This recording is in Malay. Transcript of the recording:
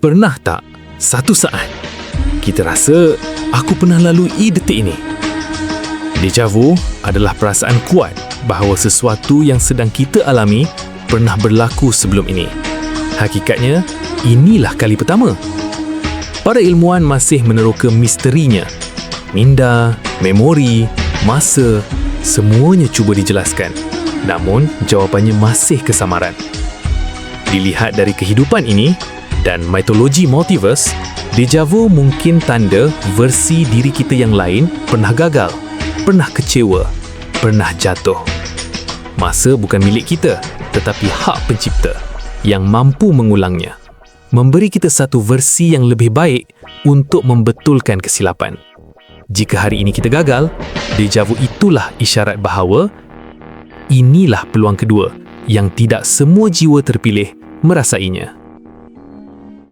Pernah tak satu saat kita rasa aku pernah lalui detik ini? Deja vu adalah perasaan kuat bahawa sesuatu yang sedang kita alami pernah berlaku sebelum ini. Hakikatnya, inilah kali pertama. Para ilmuwan masih meneroka misterinya. Minda, memori, masa, semuanya cuba dijelaskan. Namun, jawapannya masih kesamaran. Dilihat dari kehidupan ini dan mitologi multiverse, deja vu mungkin tanda versi diri kita yang lain pernah gagal, pernah kecewa, pernah jatuh. Masa bukan milik kita, tetapi hak pencipta yang mampu mengulangnya, memberi kita satu versi yang lebih baik untuk membetulkan kesilapan. Jika hari ini kita gagal, deja vu itulah isyarat bahawa inilah peluang kedua yang tidak semua jiwa terpilih merasainya.